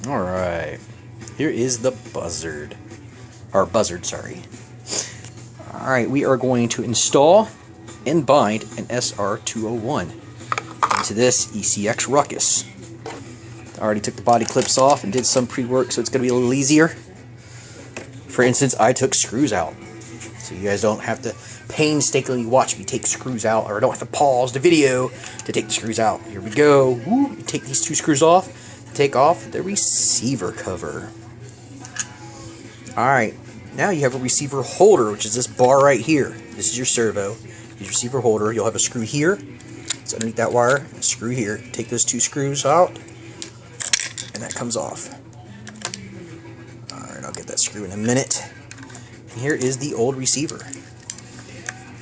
Alright, here is the Buzzard. Or Buzzard, sorry. Alright, we are going to install and bind an SR201 into this ECX Ruckus. I already took the body clips off and did some pre-work, so it's going to be a little easier. For instance, I took screws out. So you guys don't have to painstakingly watch me take screws out, or don't have to pause the video to take the screws out. Here we go. Woo. You take these two screws off. Take off the receiver cover. Alright, now you have a receiver holder, which is this bar right here. This is your servo. Your receiver holder. You'll have a screw here. It's underneath that wire. A screw here. Take those two screws out, and that comes off. Alright, I'll get that screw in a minute. And here is the old receiver.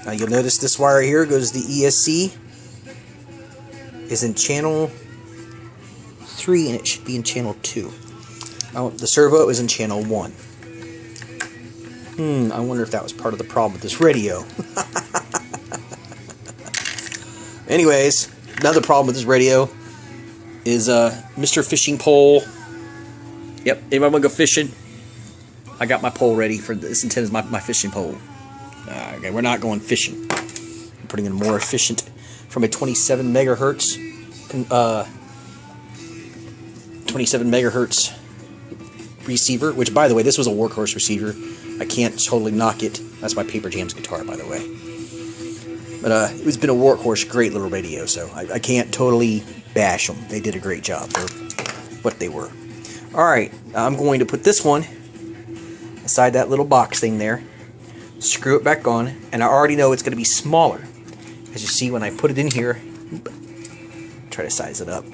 Now you'll notice this wire here goes to the ESC. Is in channel 3 and it should be in channel 2. Oh, the servo is in channel 1. I wonder if that was part of the problem with this radio. Anyways, another problem with this radio is Mr. Fishing Pole. Yep, anybody want to go fishing? I got my pole ready for this. Intended as my fishing pole. Okay, we're not going fishing. I'm putting in more efficient from a 27 megahertz 27 megahertz receiver, which, by the way, this was a workhorse receiver. I can't totally knock it. That's my Paper Jams guitar, by the way. But it's been a workhorse, great little radio, so I can't totally bash them. They did a great job for what they were. Alright, I'm going to put this one inside that little box thing there, screw it back on, and I already know it's going to be smaller. As you see when I put it in here, try to size it up.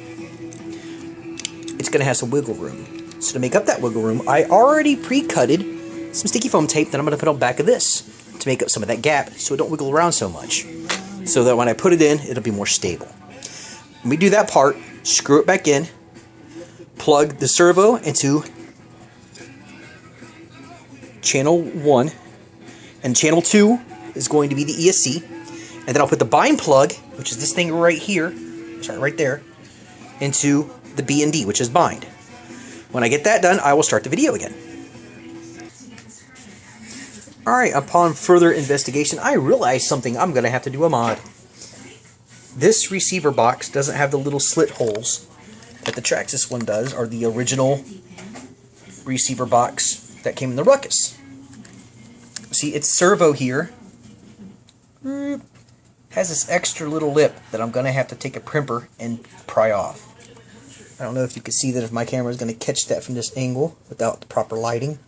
It's going to have some wiggle room. So to make up that wiggle room, I already pre-cutted some sticky foam tape that I'm going to put on the back of this to make up some of that gap so it don't wiggle around so much. So that when I put it in, it'll be more stable. When we do that part, screw it back in, plug the servo into channel 1, and channel 2 is going to be the ESC, and then I'll put the bind plug, which is this thing right here, sorry, right there, into the B and D, which is bind. When I get that done, I will start the video again. Alright, upon further investigation, I realized something. I'm going to have to do a mod. This receiver box doesn't have the little slit holes that the Traxxas one does, or the original receiver box that came in the Ruckus. See, its servo here has this extra little lip that I'm going to have to take a primper and pry off. I don't know if you can see that if my camera is going to catch that from this angle without the proper lighting.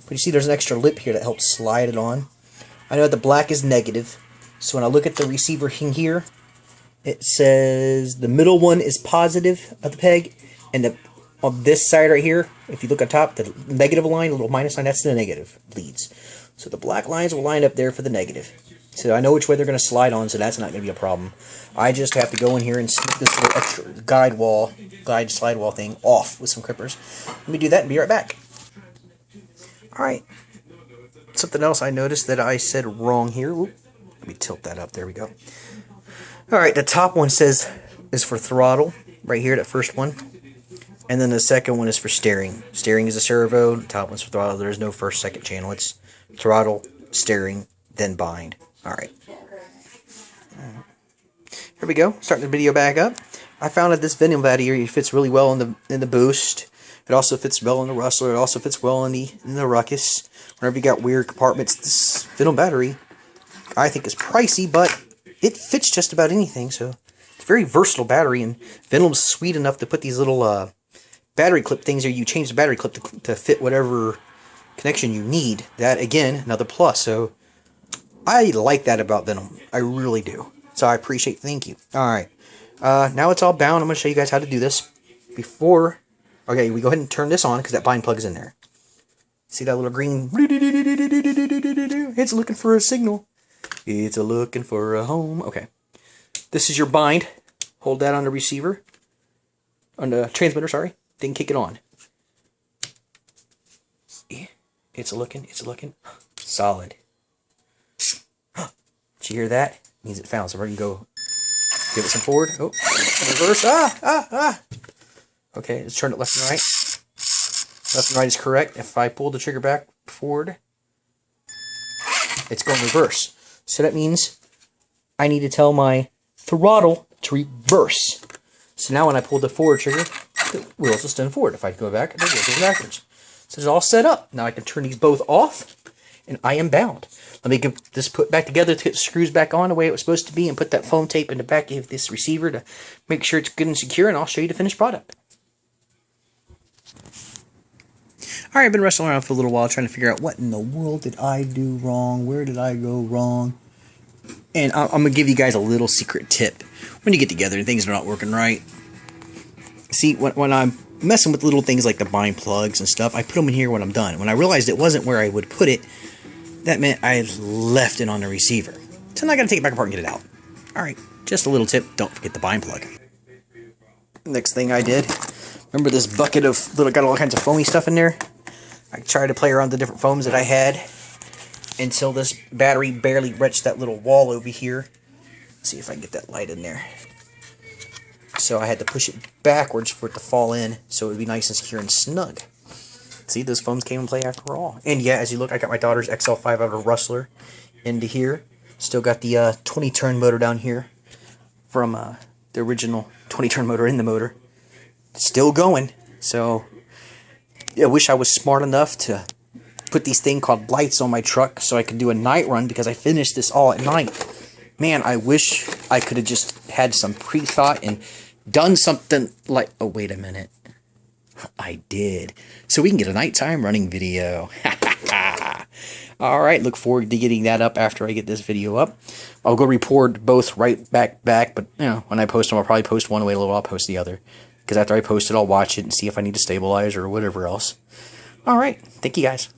But you see there's an extra lip here that helps slide it on. I know the black is negative, so when I look at the receiver here, it says the middle one is positive of the peg, and on this side right here, if you look on top, the negative line, a little minus line, that's the negative leads. So the black lines will line up there for the negative. So I know which way they're going to slide on, so that's not going to be a problem. I just have to go in here and snip this little extra guide slide wall thing off with some clippers. Let me do that and be right back. Alright. Something else I noticed that I said wrong here. Oop. Let me tilt that up. There we go. Alright, the top one is for throttle. Right here, that first one. And then the second one is for steering. Steering is a servo. The top one's for throttle. There is no first, second channel. It's throttle, steering, then bind. Alright. Here we go. Starting the video back up. I found that this Venom battery fits really well in the Boost. It also fits well in the Rustler. It also fits well in the Ruckus. Whenever you got weird compartments, this Venom battery, I think, is pricey, but it fits just about anything. So it's a very versatile battery, and Venom's sweet enough to put these little battery clip things, or you change the battery clip to fit whatever connection you need. That, again, another plus. So I like that about Venom. I really do. So I appreciate it. Thank you. Alright. Now it's all bound. I'm going to show you guys how to do this. Okay, we go ahead and turn this on because that bind plug is in there. See that little green? It's looking for a signal. It's looking for a home. Okay. This is your bind. Hold that on the receiver. On the transmitter, sorry. Then kick it on. It's looking. Solid. Did you hear that? It means it found. So we're going to go give it some forward. Oh, reverse. Okay, let's turn it left and right. Left and right is correct. If I pull the trigger back forward, it's going reverse. So that means I need to tell my throttle to reverse. So now when I pull the forward trigger, the wheels will spin forward. If I go back, the wheels go backwards. So it's all set up. Now I can turn these both off, and I am bound. Let me get this put back together to get the screws back on the way it was supposed to be, and put that foam tape in the back of this receiver to make sure it's good and secure, and I'll show you the finished product. Alright, I've been wrestling around for a little while trying to figure out what in the world did I do wrong, where did I go wrong, and I'm going to give you guys a little secret tip. When you get together and things are not working right, see, when I'm messing with little things like the bind plugs and stuff, I put them in here when I'm done. When I realized it wasn't where I would put it, that meant I left it on the receiver. So now I got to take it back apart and get it out. Alright, just a little tip, don't forget the bind plug. Next thing I did, remember this bucket of got all kinds of foamy stuff in there? I tried to play around the different foams that I had until this battery barely reached that little wall over here. Let's see if I can get that light in there. So I had to push it backwards for it to fall in so it would be nice and secure and snug. See, those foams came in play after all. And yeah, as you look, I got my daughter's XL5 out of a Rustler into here. Still got the 20-turn motor down here from the original 20-turn motor in the motor. Still going. So I wish I was smart enough to put these things called lights on my truck so I could do a night run, because I finished this all at night. Man, I wish I could have just had some pre-thought and done something like... Oh, wait a minute. I did. So we can get a nighttime running video. Alright, look forward to getting that up after I get this video up. I'll go report both right back, but you know, when I post them, I'll probably post one, wait a little, I'll post the other. Because after I post it, I'll watch it and see if I need to stabilize or whatever else. Alright, thank you guys.